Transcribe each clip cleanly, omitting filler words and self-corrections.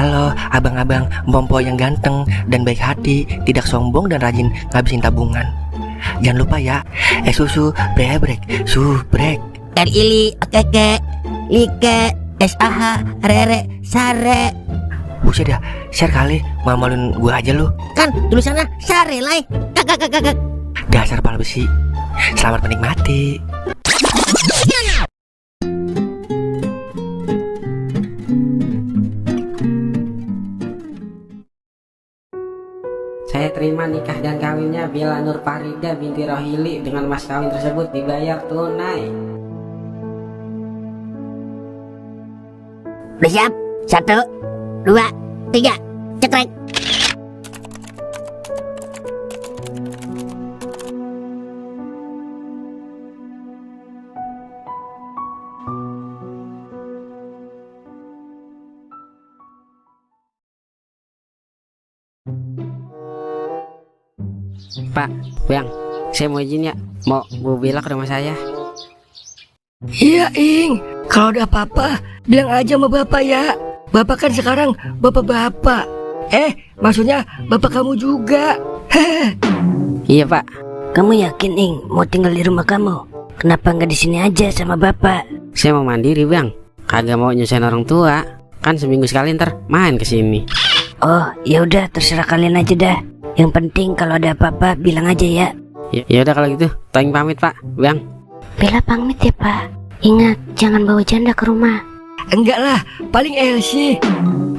Halo abang-abang Mpompo yang ganteng dan baik hati, tidak sombong dan rajin ngabisin tabungan. Jangan lupa ya, susu brebrek, subrek. Ili, keke, like, SAH, rere, sare. Buset dah, share kali, malu-maluin gua aja lu. Kan tulisannya sare lai. Kakak. Dasar pala besi. Selamat menikmati. Saya terima nikah dan kawinnya Bila Nur Farida binti Rohili dengan mas kawin tersebut dibayar tunai. Udah siap? 1, 2, 3, cekrek. Pak, Bang, saya mau izin ya, mau Bu Bila ke rumah saya. Iya Ing, kalau ada apa-apa bilang aja sama bapak ya. Bapak kan sekarang bapak-bapak. Maksudnya bapak kamu juga. Iya Pak. Kamu yakin Ing mau tinggal di rumah kamu? Kenapa nggak di sini aja sama bapak? Saya mau mandiri Bang, kagak mau nyusahin orang tua. Kan seminggu sekali ntar main ke sini. Oh, ya udah terserah kalian aja dah. Yang penting kalau ada apa-apa bilang aja ya. Ya udah kalau gitu, Toing pamit Pak, Bang. Bella pamit ya Pak. Ingat jangan bawa janda ke rumah. Enggak lah, paling Elsie.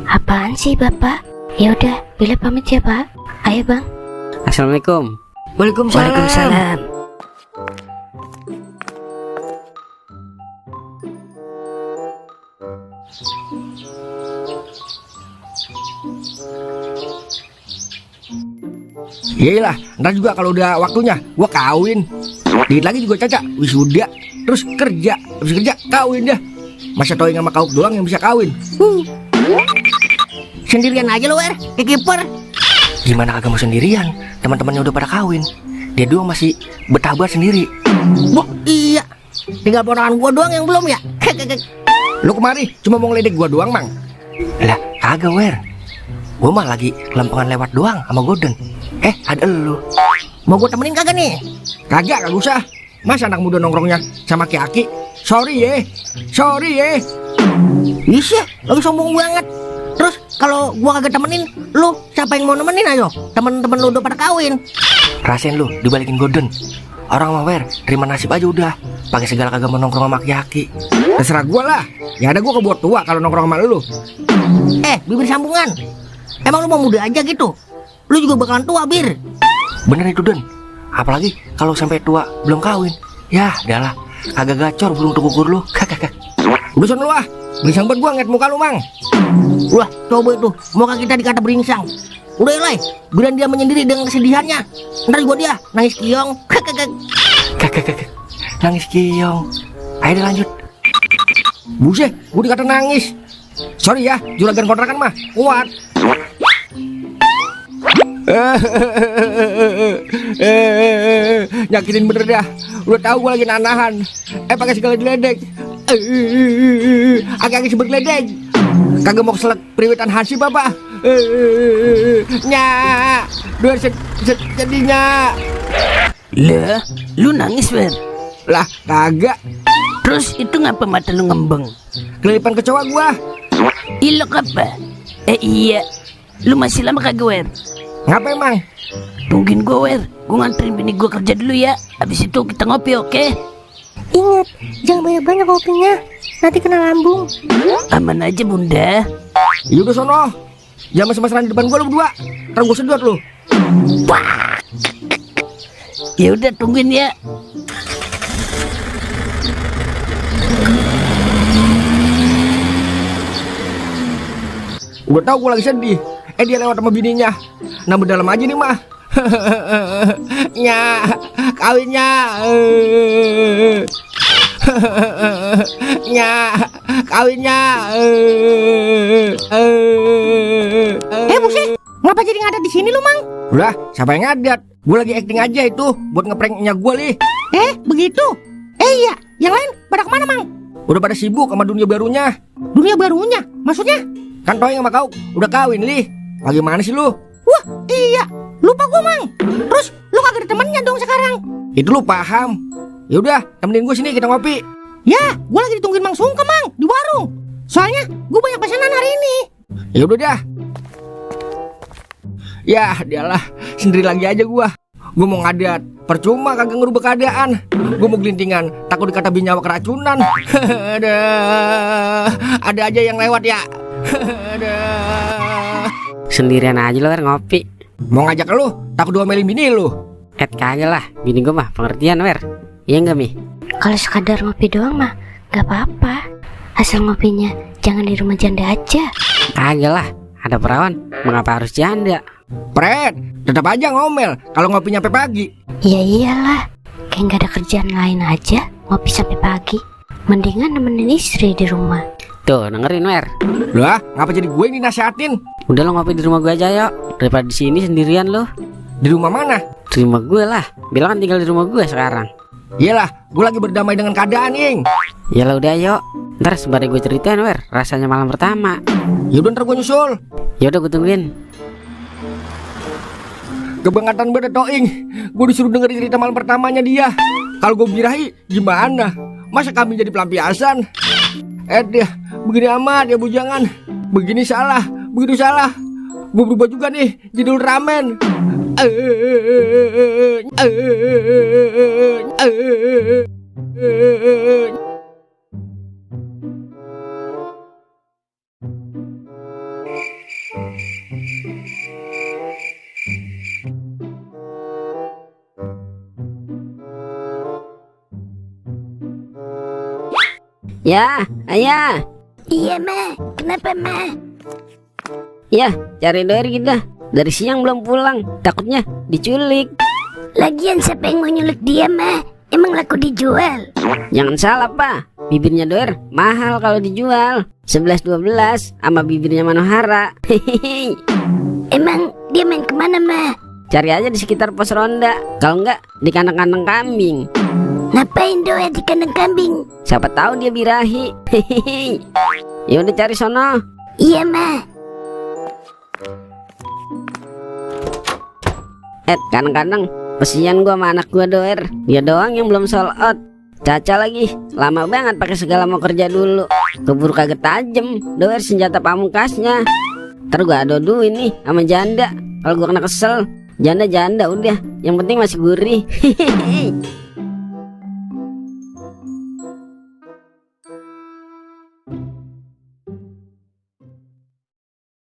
Apaan sih Bapak? Ya udah, Bella pamit ya Pak. Ayo Bang. Assalamualaikum. Waalaikumsalam. Waalaikumsalam. Iyalah, ntar juga kalau udah waktunya gua kawin. Dikit lagi juga Caca wisuda, terus kerja, habis kerja kawin dah. Masa Toing sama Kauk doang yang bisa kawin? Sendirian aja lo kayak kiper. Gimana kagak mau sendirian? Teman-temannya udah pada kawin. Dia doang masih betah banget sendiri. Wah iya, tinggal ponakan gua doang yang belum ya. Lu kemari cuma mau ngeledek gua doang, Mang? Lah, kagak Wer. Gua mah lagi lempengan lewat doang sama Golden. Ada lu. Mau gua temenin kagak nih? Kagak usah. Masa anak muda nongkrongnya sama Ki-Aki? Sorry ye. Bisa, lagi sombong banget. Terus kalau gua kagak temenin, lu siapa yang mau nemenin ayo? Temen-temen lu udah pada kawin. Rasain lu dibalikin Golden. Orang mah Wer, terima nasib aja udah. Pakai segala kagak mau nongkrong sama Ki-Aki. Terserah gua lah. Ya ada gua keburu tua kalau nongkrong sama lu. Bibir sambungan. Emang lu mau muda aja gitu? Lu juga bakalan tua, Bir. Bener itu Den. Apalagi kalau sampai tua belum kawin. Ya udahlah, agak gacor burung tukukur lu. Udah son lu ah. Beringsang buat gua ngeliat muka lu, Mang. Wah, coba itu. Muka kita dikata beringsang. Udah Lai, bilang dia menyendiri dengan kesedihannya. Ntar gua dia nangis kiong. Nangis kiong. Ayo deh lanjut. Buset, gua dikata nangis. Sorry ya, juragan kontrakan mah kuat. Nyakitin bener dah. Udah tahu gua lagi nahan. Pakai segala geledek. Agak-agak si bergeledek. Kagak mau keselak periwitan Hansi bapak. Dua jadinya. Lah, lu nangis, Wer? Lah, kagak. Terus itu ngapa mata lu ngembeng? Kelilipan kecoa gua. Ilok apa? Iya. Lu masih lama kagak, Wer? Ngapa emang? Tungguin gue, Wer. Gue nganterin bini gue kerja dulu ya. Habis itu kita ngopi, oke? Ingat, jangan banyak-banyak kopinya. Nanti kena lambung. Aman aja, Bunda. Yaudah sono. Jangan mesra-mesraan di depan gua lu berdua. Ntar gua sedot lu. Wah. Ya udah tungguin ya. Udah tahu gua lagi sedih. Dia lewat sama bininya. Nambah dalam aja nih mah. Kawinnya. Kawinnya. Buset, ngapa jadi ngadat di sini lu, Mang? Udah, siapa yang ngadat? Gue lagi acting aja itu buat ngepranknya gue li. Begitu? Iya, yang lain pada kemana, Mang? Udah pada sibuk sama dunia barunya. Dunia barunya? Maksudnya? Kan Toing sama kau udah kawin, Li. Bagaimana sih lu? Wah, iya. Lupa gua, Mang. Terus lu kagak ada temennya dong sekarang. Itu lu paham. Ya udah, temenin gue sini kita ngopi. Ya, gua lagi ditungguin Mang Sungkem, Mang, di warung. Soalnya gua banyak pesanan hari ini. Ya udah dah. Ya, dialah, sendiri lagi aja gua. Gua mau ngadat, percuma kagak ngerubah keadaan. Gua mau gelintingan, takut dikata binyawa keracunan. Ada aja yang lewat ya. Sendirian aja lo ngopi. Mau ngajak lu, takut diomelin bini lu. Kagak lah, bini gue mah pengertian Wer. Iya enggak Mi? Kalau sekadar ngopi doang mah gak apa-apa. Asal ngopinya jangan di rumah janda aja. Kagak lah, ada perawan, mengapa harus janda? Pret, tetap aja ngomel kalau ngopi nyampe pagi. Ya iyalah, kayak gak ada kerjaan lain aja ngopi sampai pagi. Mendingan nemenin istri di rumah. Tuh dengerin Wer. Lah, ngapa jadi gue yang dinasihatin? Udah lo ngopi di rumah gue aja yuk, daripada di sini sendirian lo. Di rumah mana? Di rumah gue lah, bilang kan tinggal di rumah gue sekarang. Iyalah, gue lagi berdamai dengan keadaan, Ing. Ya lah udah yuk, ntar sembari gue ceritain Wer, rasanya malam pertama. Ya udah ntar gue nyusul. Ya udah gue tungguin. Kebangatan banget Toing. Gue disuruh dengerin cerita malam pertamanya dia. Kalau gue birahi gimana? Masa kami jadi pelampiasan? Dia begini amat ya bujangan. Begini salah, begitu salah. Gue berubah juga nih jadi Ultraman. Ya, ayah. Iya mah, kenapa mah? Ya, cari doer kita. Dari siang belum pulang, takutnya diculik. Lagian siapa yang mau nyulik dia mah? Emang laku dijual? Jangan salah Pak, bibirnya doer mahal kalau dijual. 11-12 sama bibirnya Manohara. Hehehe. Emang dia main kemana mah? Cari aja di sekitar pos ronda. Kalau enggak di kandang-kandang kambing. Ngapain doa di kandang kambing? Siapa tahu dia birahi. Hehehe. Ya udah cari sono. Iya mah. Kadang-kadang kesian gua sama anak gua doer. Dia doang yang belum sold out. Caca lagi lama banget pakai segala mau kerja dulu. Keburu kagak tajem doer senjata pamungkasnya. Ntar gua adoduin nih sama janda. Kalau gua kena kesel, janda udah. Yang penting masih gurih. Hehehe.